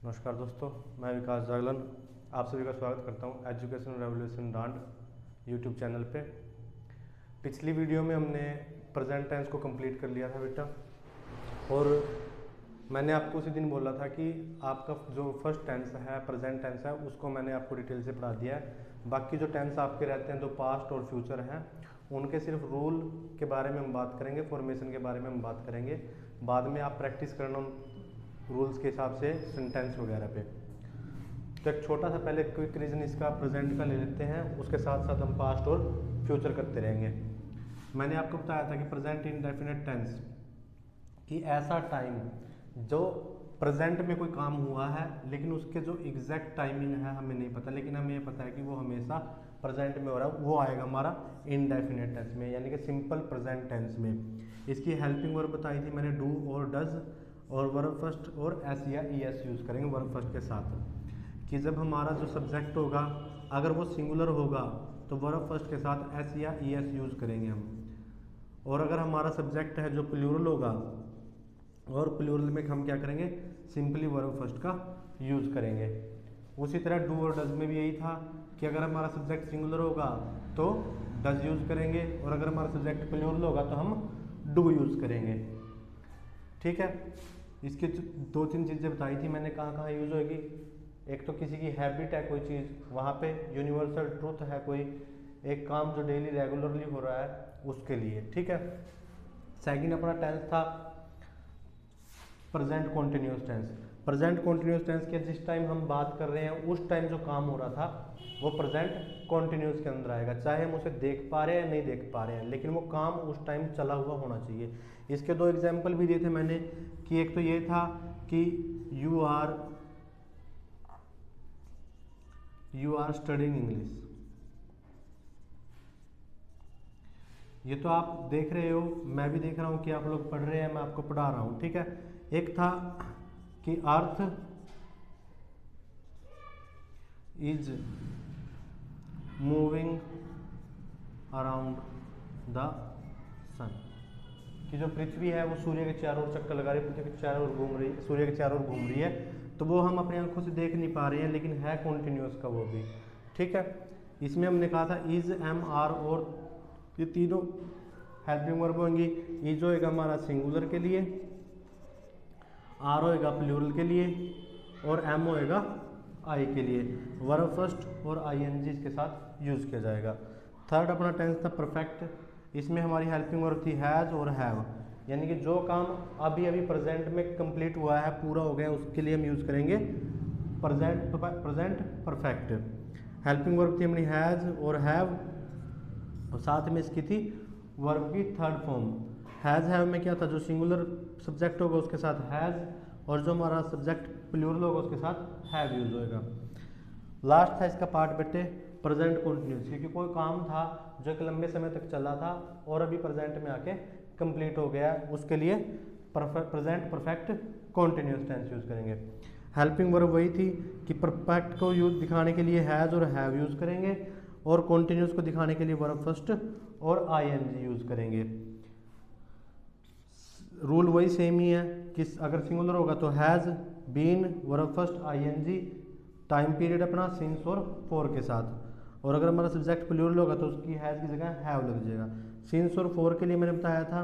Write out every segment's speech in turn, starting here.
नमस्कार दोस्तों, मैं विकास जागलन आप सभी का स्वागत करता हूं education revolution Dand YouTube channel पे। पिछली वीडियो में हमने प्रेजेंट टेंस को कंप्लीट कर लिया था बेटा, और मैंने आपको उसी दिन बोला था कि आपका जो फर्स्ट टेंस है, प्रेजेंट टेंस है, उसको मैंने आपको डिटेल से पढ़ा दिया है। बाकी जो टेंस आपके रहते हैं, जो पास्ट और फ्यूचर हैं, उनके सिर्फ रूल के बारे में हम बात करेंगे, फॉर्मेशन के बारे में हम बात करेंगे। बाद में आप प्रैक्टिस करना रूल्स के हिसाब से सेंटेंस वगैरह पे। तो एक छोटा सा पहले क्विक रीजन इसका प्रेजेंट का ले लेते हैं, उसके साथ साथ हम पास्ट और फ्यूचर करते रहेंगे। मैंने आपको बताया था कि प्रेजेंट इंडेफिनिट टेंस कि ऐसा टाइम जो प्रेजेंट में कोई काम हुआ है लेकिन उसके जो एग्जैक्ट टाइमिंग है हमें नहीं पता, लेकिन हमें ये पता है कि वो हमेशा प्रेजेंट में हो रहा है, वो आएगा हमारा इनडेफिनिट टेंस में, यानी कि सिंपल प्रेजेंट टेंस में। इसकी हेल्पिंग वर्ब बताई थी मैंने, डू और डज, और वर्ब फर्स्ट और एस या ई एस यूज़ करेंगे वर्ब फर्स्ट के साथ। कि जब हमारा जो सब्जेक्ट होगा अगर वो सिंगुलर होगा तो वर्ब फर्स्ट के साथ एस या ई एस यूज़ करेंगे हम। और अगर हमारा सब्जेक्ट है जो प्लूरल होगा, और प्लूरल में हम क्या करेंगे, सिंपली वर्ब फर्स्ट का यूज़ करेंगे। उसी तरह डू और डज में भी यही था कि अगर हमारा सब्जेक्ट सिंगुलर होगा तो डज यूज़ करेंगे, और अगर हमारा सब्जेक्ट प्लूरल होगा तो हम डू यूज़ करेंगे। ठीक है, इसकी दो तीन चीज़ें बताई थी मैंने कहाँ कहाँ यूज़ होगी। एक तो किसी की हैबिट है कोई चीज़, वहाँ पे यूनिवर्सल ट्रूथ है कोई एक काम जो डेली रेगुलरली हो रहा है उसके लिए। ठीक है, सेकंड अपना टेंस था present continuous tense. Present continuous tense के जिस टाइम हम बात कर रहे हैं उस टाइम जो काम हो रहा था वो प्रेजेंट कॉन्टिन्यूस के अंदर आएगा, चाहे हम उसे देख पा रहे हैं या नहीं देख पा रहे हैं, लेकिन वो काम उस टाइम चला हुआ होना चाहिए। इसके दो एग्जाम्पल भी दिए थे मैंने कि एक तो ये था कि यू आर स्टडिंग इंग्लिश, ये तो आप देख रहे हो, मैं भी देख रहा हूँ कि आप लोग पढ़ रहे हैं, मैं आपको पढ़ा रहा हूँ। ठीक है, एक था कि earth is moving around the sun, कि जो पृथ्वी है वो सूर्य के चारों ओर चक्कर लगा रही है, पृथ्वी के चारों ओर घूम रही है, सूर्य के चारों ओर घूम रही है। तो वो हम अपनी आंखों से देख नहीं पा रहे हैं, लेकिन है कॉन्टिन्यूस का वो भी। ठीक है, इसमें हमने कहा था इज, एम, आर और ये तीनों हेल्पिंग वर्ब होंगी। इज होएगा हमारा सिंगुलर के लिए, आर होएगा प्लूरल के लिए, और एम होएगा आई के लिए। वर्ब फर्स्ट और आई एन जी इसके साथ यूज किया जाएगा। थर्ड अपना टेंस था परफेक्ट, इसमें हमारी हेल्पिंग वर्ब थी हैज़ और हैव, यानी कि जो काम अभी अभी प्रेजेंट में कंप्लीट हुआ है, पूरा हो गया, उसके लिए हम यूज करेंगे प्रेजेंट परफेक्ट। हेल्पिंग वर्ब थी हमारी हैज़ और हैव, और साथ में इसकी थी वर्ब की थर्ड फॉर्म। हैज़ हैव में क्या था, जो सिंगुलर सब्जेक्ट होगा उसके साथ हैज़, और जो हमारा सब्जेक्ट प्लूरल होगा उसके साथ हैव यूज होएगा। लास्ट था इसका पार्ट बेटे प्रेजेंट कॉन्टिन्यूस, क्योंकि कोई काम था जो एक लंबे समय तक चला था और अभी प्रेजेंट में आके कंप्लीट हो गया, उसके लिए present perfect continuous tense use करेंगे। हेल्पिंग वर्ब वही थी कि परफेक्ट को यूज दिखाने के लिए हैज़ और हैव यूज करेंगे, और कॉन्टिन्यूस को दिखाने के लिए वर्ब फर्स्ट और आई एन जी यूज करेंगे। रूल वही सेम ही है कि अगर सिंगुलर होगा तो has, been, verb first, I N G, time period अपना सिंस और फॉर के साथ, और अगर हमारा सब्जेक्ट प्लूरल होगा तो उसकी हैज़ की जगह हैव लग जाएगा। सिंस और फॉर के लिए मैंने बताया था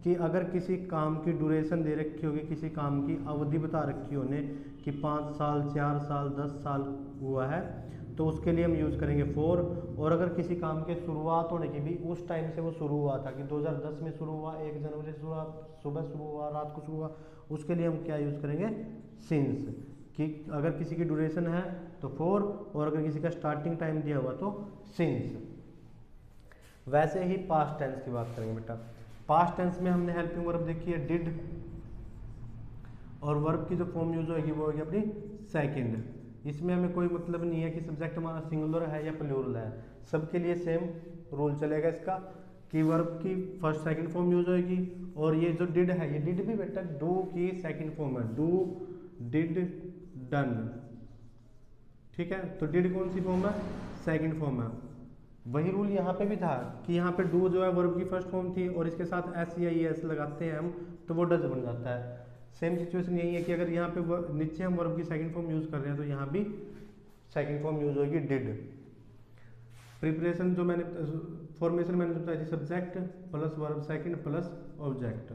कि अगर किसी काम की ड्यूरेशन दे रखी होगी, किसी काम की अवधि बता रखी होने कि 5 साल, 4 साल, 10 साल हुआ है, तो उसके लिए हम यूज़ करेंगे फॉर। और अगर किसी काम के शुरुआत होने की भी उस टाइम से वो शुरू हुआ था कि 2010 में शुरू हुआ, 1 जनवरी से सुबह शुरू हुआ, रात को शुरू हुआ, उसके लिए हम क्या यूज़ करेंगे, सिंस। कि अगर किसी की ड्यूरेशन है तो फॉर, और अगर किसी का स्टार्टिंग टाइम दिया हुआ तो सिंस। वैसे ही पास्ट टेंस की बात करेंगे बेटा। पास्ट टेंस में हमने हेल्पिंग वर्ब देखी है डिड, और वर्ब की जो फॉर्म यूज होगी वो होगी अपनी सेकंड। इसमें हमें कोई मतलब नहीं है कि सब्जेक्ट हमारा सिंगुलर है या प्लूरल है, सबके लिए सेम रूल चलेगा इसका कि वर्ब की फर्स्ट सेकंड फॉर्म यूज होगी। और ये जो डिड है, ये डिड भी बेटा डू की सेकंड फॉर्म है, डू, डिड, डन। ठीक है, तो डिड कौन सी फॉर्म है, सेकंड फॉर्म है। वही रूल यहाँ पे भी था कि यहाँ पे डू जो है वर्ब की फर्स्ट फॉर्म थी, और इसके साथ एस या ई एस लगाते हैं हम तो वो डज बन जाता है। सेम सिचुएशन यही है कि अगर यहाँ पे नीचे हम वर्ब की सेकंड फॉर्म यूज कर रहे हैं तो यहाँ भी सेकंड फॉर्म यूज होगी डिड। प्रिपरेशन जो मैंने फॉर्मेशन मैंने बताई थी, subject plus verb second plus object.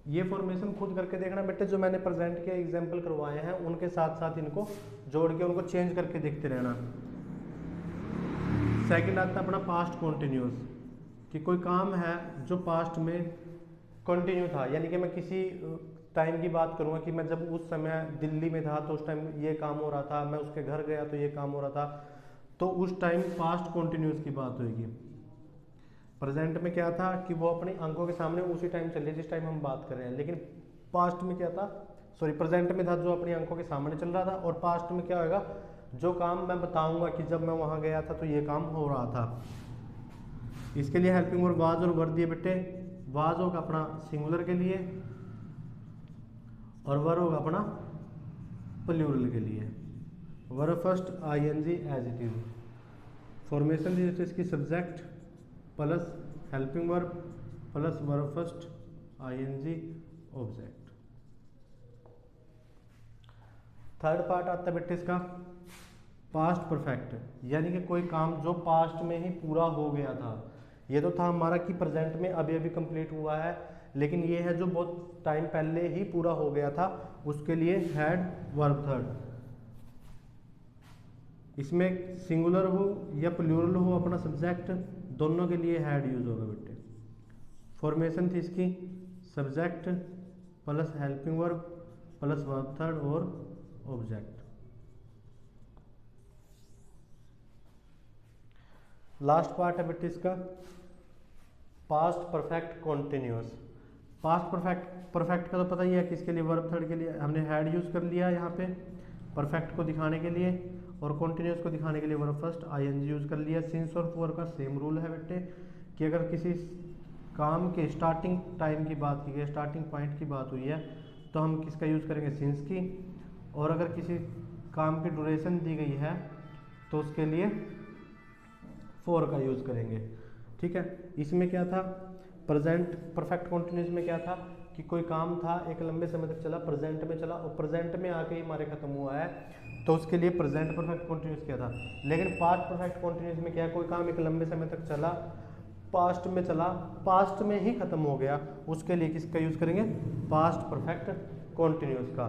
ये फॉर्मेशन खुद करके देखना बेटे, जो मैंने प्रेजेंट के एग्जांपल करवाए हैं उनके साथ साथ इनको जोड़ के उनको चेंज करके देखते रहना। सेकंड आता है अपना पास्ट कॉन्टिन्यूस, कि कोई काम है जो पास्ट में कंटिन्यू था, यानी कि मैं किसी टाइम की बात करूंगा कि मैं जब उस समय दिल्ली में था तो उस टाइम ये काम हो रहा था, मैं उसके घर गया तो ये काम हो रहा था, तो उस टाइम पास्ट कॉन्टिन्यूस की बात होगी। प्रेजेंट में क्या था कि वो अपनी आंखों के सामने उसी टाइम चल रही है जिस टाइम हम बात कर रहे हैं, लेकिन पास्ट में क्या था, सॉरी प्रेजेंट में था जो अपनी आंखों के सामने चल रहा था, और पास्ट में क्या होगा, जो काम मैं बताऊंगा कि जब मैं वहां गया था तो ये काम हो रहा था। इसके लिए हेल्पिंग वर्ब वाज और वर दिए बेटे। वाज होगा अपना सिंगुलर के लिए और वर होगा अपना प्लूरल के लिए। Verb first ING as it is. Formation दी इसकी subject plus helping verb plus verb first ING object. Third part आता है बेटे इसका पास्ट परफेक्ट, यानी कि कोई काम जो पास्ट में ही पूरा हो गया था। ये तो था हमारा कि प्रेजेंट में अभी अभी कंप्लीट हुआ है, लेकिन ये है जो बहुत टाइम पहले ही पूरा हो गया था, उसके लिए हैड वर्ब थर्ड। इसमें सिंगुलर हो या प्लूरल हो अपना सब्जेक्ट, दोनों के लिए हैड यूज होगा बेटे। फॉर्मेशन थी इसकी subject plus helping verb plus verb third और ऑब्जेक्ट। लास्ट पार्ट है बेटे इसका past perfect continuous. Past perfect का तो पता ही है कि इसके लिए वर्ब थर्ड के लिए हमने हैड यूज कर लिया यहाँ पे परफेक्ट को दिखाने के लिए, और कॉन्टिन्यूस को दिखाने के लिए वर्ब फर्स्ट आईएनजी यूज कर लिया। सिंस और फॉर का सेम रूल है बेटे कि अगर किसी काम के स्टार्टिंग टाइम की बात की गई, स्टार्टिंग पॉइंट की बात हुई है, तो हम किसका यूज करेंगे, सिंस की, और अगर किसी काम की ड्यूरेशन दी गई है तो उसके लिए फॉर का यूज करेंगे। ठीक है, इसमें क्या था प्रेजेंट परफेक्ट कॉन्टिन्यूस में क्या था कि कोई काम था एक लंबे समय तक चला, प्रेजेंट में चला और प्रेजेंट में आके ही हमारे खत्म हुआ है, तो उसके लिए प्रेजेंट परफेक्ट कॉन्टिन्यूस क्या था। लेकिन पास्ट परफेक्ट कॉन्टिन्यूस में क्या, कोई काम एक लंबे समय तक चला, पास्ट में चला, पास्ट में ही खत्म हो गया, उसके लिए किसका यूज करेंगे, पास्ट परफेक्ट कॉन्टिन्यूस का।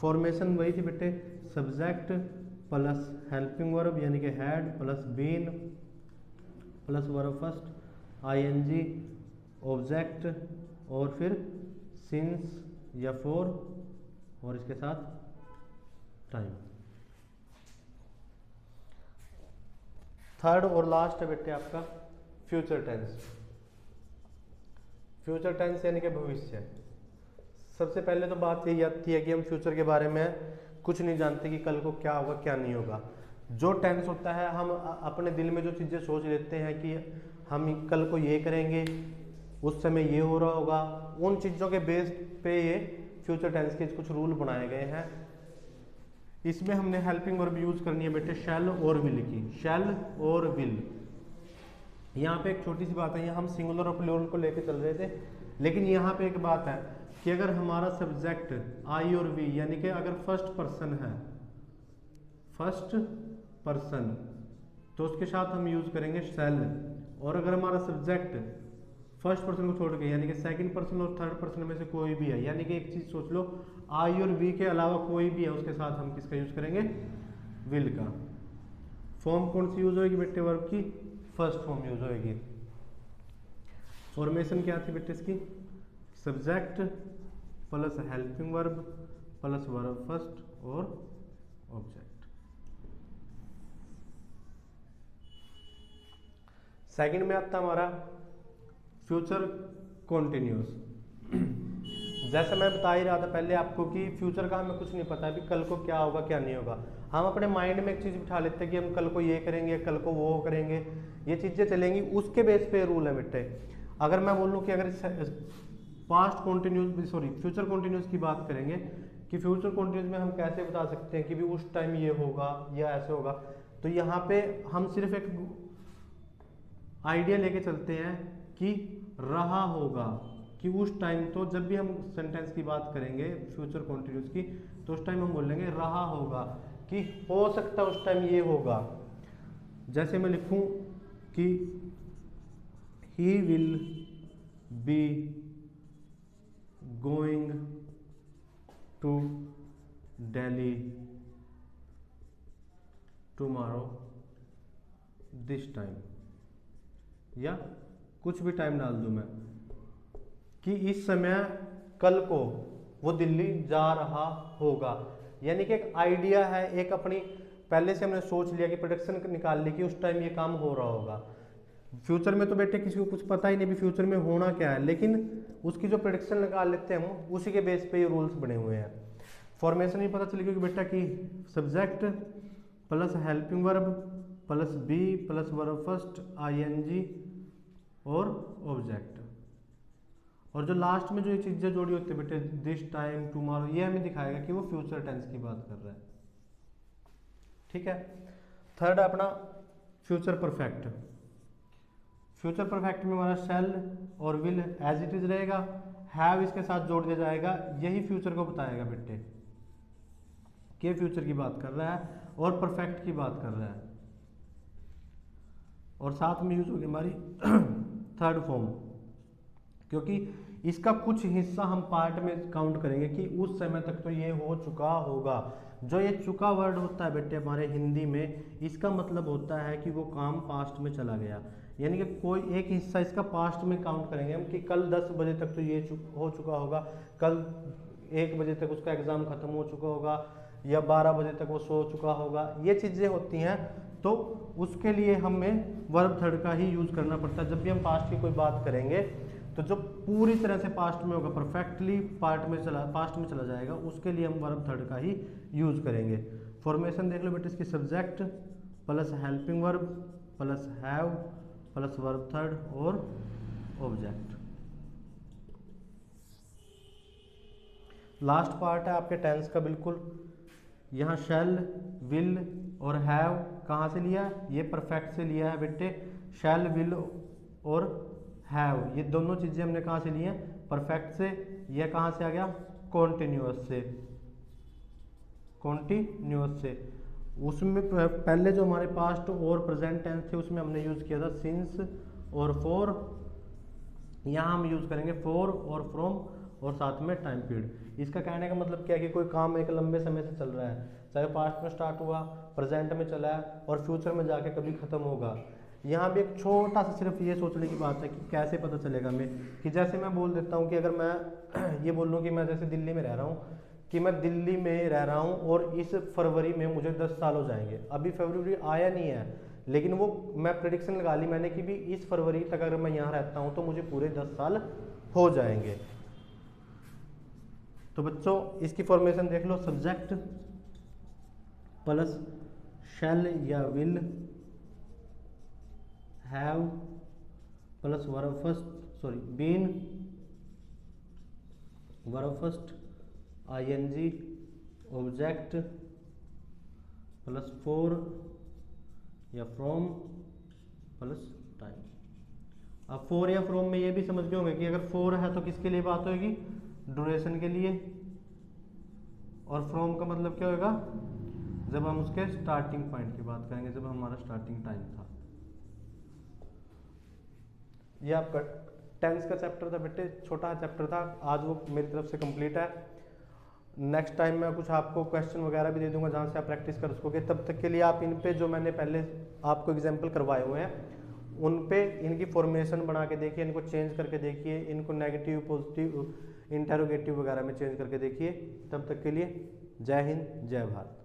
फॉर्मेशन वही थी बेटे सब्जेक्ट प्लस हेल्पिंग वर्ब यानी कि had plus been plus verb first ING object और फिर सिंस या फॉर और इसके साथ टाइम। थर्ड और लास्ट है बेटे आपका फ्यूचर टेंस। फ्यूचर टेंस यानी कि भविष्य। सबसे पहले तो बात यही आती है कि हम फ्यूचर के बारे में कुछ नहीं जानते कि कल को क्या होगा क्या नहीं होगा। जो टेंस होता है हम अपने दिल में जो चीज़ें सोच लेते हैं कि हम कल को ये करेंगे, उस समय ये हो रहा होगा, उन चीज़ों के बेस पे ये फ्यूचर टेंस के कुछ रूल बनाए गए हैं। इसमें हमने हेल्पिंग वर्ब यूज करनी है बेटे शैल और विल की। शैल और विल, यहाँ पे एक छोटी सी बात है, यहाँ हम सिंगुलर और प्लूरल को लेके चल रहे थे, लेकिन यहाँ पे एक बात है कि अगर हमारा सब्जेक्ट आई और वी यानी कि अगर फर्स्ट पर्सन है, फर्स्ट पर्सन, तो उसके साथ हम यूज करेंगे शैल। और अगर हमारा सब्जेक्ट फर्स्ट पर्सन को छोड़ के यानी कि सेकंड पर्सन और थर्ड पर्सन में से कोई भी है, यानी कि एक चीज सोच लो आई और वी के अलावा कोई भी है, उसके साथ हम किसका यूज करेंगे, विल का। फॉर्म कौन सी यूज होगी बेटे वर्ब की, फर्स्ट फॉर्म यूज होगी। फॉर्मेशन क्या थी बेटे इसकी, subject plus helping verb plus verb first और ऑब्जेक्ट। सेकंड में आता हमारा फ्यूचर कॉन्टिन्यूस। जैसा मैं बता ही रहा था पहले आपको कि फ्यूचर का हमें कुछ नहीं पता अभी, कल को क्या होगा क्या नहीं होगा। हम अपने माइंड में एक चीज़ बिठा लेते हैं कि हम कल को ये करेंगे, कल को वो करेंगे, ये चीज़ें चलेंगी, उसके बेस पे रूल है बेटे। अगर मैं बोलूँ कि अगर past continuous sorry future continuous की बात करेंगे कि फ्यूचर कॉन्टिन्यूस में हम कैसे बता सकते हैं कि भी उस टाइम ये होगा या ऐसे होगा, तो यहाँ पे हम सिर्फ एक आइडिया लेके चलते हैं कि रहा होगा, कि उस टाइम, तो जब भी हम सेंटेंस की बात करेंगे फ्यूचर कॉन्टिन्यूस की, तो उस टाइम हम बोलेंगे रहा होगा, कि हो सकता है उस टाइम ये होगा। जैसे मैं लिखूं कि he will be going to Delhi tomorrow this time, या कुछ भी टाइम डाल दूं मैं कि इस समय कल को वो दिल्ली जा रहा होगा। यानी कि एक आइडिया है, एक अपनी पहले से हमने सोच लिया कि प्रेडिक्शन निकाल ली कि उस टाइम ये काम हो रहा होगा। फ्यूचर में तो बेटे किसी को कुछ पता ही नहीं भी फ्यूचर में होना क्या है, लेकिन उसकी जो प्रेडिक्शन निकाल लेते हैं हम, उसी के बेस पे ये रूल्स बने हुए हैं। फॉर्मेशन भी पता चल गया कि बेटा कि subject plus helping verb plus be plus verb first ING और ऑब्जेक्ट, और जो लास्ट में जो ये चीजें जोड़ी होती है बेटे दिस टाइम टुमारो, ये हमें दिखाएगा कि वो फ्यूचर टेंस की बात कर रहा है। ठीक है। थर्ड अपना फ्यूचर परफेक्ट। फ्यूचर परफेक्ट में हमारा शैल और विल एज इट इज रहेगा, हैव इसके साथ जोड़ दिया जाएगा, यही फ्यूचर को बताएगा बेटे कि फ्यूचर की बात कर रहा है और परफेक्ट की बात कर रहा है, और साथ में यूज होगी हमारी थर्ड फॉर्म, क्योंकि इसका कुछ हिस्सा हम पार्ट में काउंट करेंगे कि उस समय तक तो ये हो चुका होगा। जो ये चुका वर्ड होता है बेटे हमारे हिंदी में, इसका मतलब होता है कि वो काम पास्ट में चला गया, यानी कि कोई एक हिस्सा इसका पास्ट में काउंट करेंगे हम कि कल 10 बजे तक तो ये हो चुका होगा, कल 1 बजे तक उसका एग्जाम खत्म हो चुका होगा, या 12 बजे तक वो सो चुका होगा। ये चीज़ें होती हैं, तो उसके लिए हमें वर्ब थर्ड का ही यूज करना पड़ता है। जब भी हम पास्ट की कोई बात करेंगे तो जो पूरी तरह से पास्ट में होगा, परफेक्टली पास्ट में चला जाएगा, उसके लिए हम वर्ब थर्ड का ही यूज करेंगे। फॉर्मेशन देख लो बेटे इसकी, subject plus helping verb plus have plus verb third और ऑब्जेक्ट। लास्ट पार्ट है आपके टेंस का बिल्कुल, यहाँ शैल विल और हैव कहाँ से लिया, ये परफेक्ट से लिया है बेटे। शैल विल और हैव ये दोनों चीजें हमने कहाँ से ली हैं, परफेक्ट से। यह कहाँ से आ गया, कॉन्टिन्यूअस से, कॉन्टिन्यूअस से। उसमें पहले जो हमारे पास्ट और प्रेजेंट टेंस थे उसमें हमने यूज किया था सिंस और फॉर, यहाँ हम यूज करेंगे फॉर और फ्रॉम और साथ में टाइम पीरियड। इसका कहने का मतलब क्या है कि कोई काम एक लंबे समय से चल रहा है, चाहे पास्ट में स्टार्ट हुआ, प्रेजेंट में चला है और फ्यूचर में जाके कभी खत्म होगा। यहाँ भी एक छोटा सा सिर्फ ये सोचने की बात है कि कैसे पता चलेगा हमें, कि जैसे मैं बोल देता हूँ कि अगर मैं ये बोल लूँ कि मैं जैसे दिल्ली में रह रहा हूँ, कि मैं दिल्ली में रह रहा हूँ और इस फरवरी में मुझे 10 साल हो जाएंगे। अभी फरवरी आया नहीं है, लेकिन वो मैं प्रेडिक्शन लगा ली मैंने कि भी इस फरवरी तक अगर मैं यहाँ रहता हूँ तो मुझे पूरे 10 साल हो जाएंगे। तो बच्चों इसकी फॉर्मेशन देख लो, सब्जेक्ट प्लस शैल या will, have plus verb first been verb first ING object plus for या फ्रॉम प्लस टाइम। अब फॉर या फ्रॉम में ये भी समझ गए होंगे कि अगर फॉर है तो किसके लिए बात होगी, ड्यूरेशन के लिए, और फ्रॉम का मतलब क्या होगा, जब हम उसके स्टार्टिंग पॉइंट की बात करेंगे, जब हमारा स्टार्टिंग टाइम था। ये आपका टेंस का चैप्टर था बेटे, छोटा चैप्टर था, आज वो मेरी तरफ से कंप्लीट है। नेक्स्ट टाइम मैं कुछ आपको क्वेश्चन वगैरह भी दे दूंगा जहाँ से आप प्रैक्टिस कर सकोगे। तब तक के लिए आप इन पे जो मैंने पहले आपको एग्जाम्पल करवाए हुए हैं उन पे इनकी फॉर्मेशन बना के देखिए, इनको चेंज करके देखिए, इनको नेगेटिव पॉजिटिव इंटेरोगेटिव वगैरह में चेंज करके देखिए। तब तक के लिए जय हिंद जय भारत।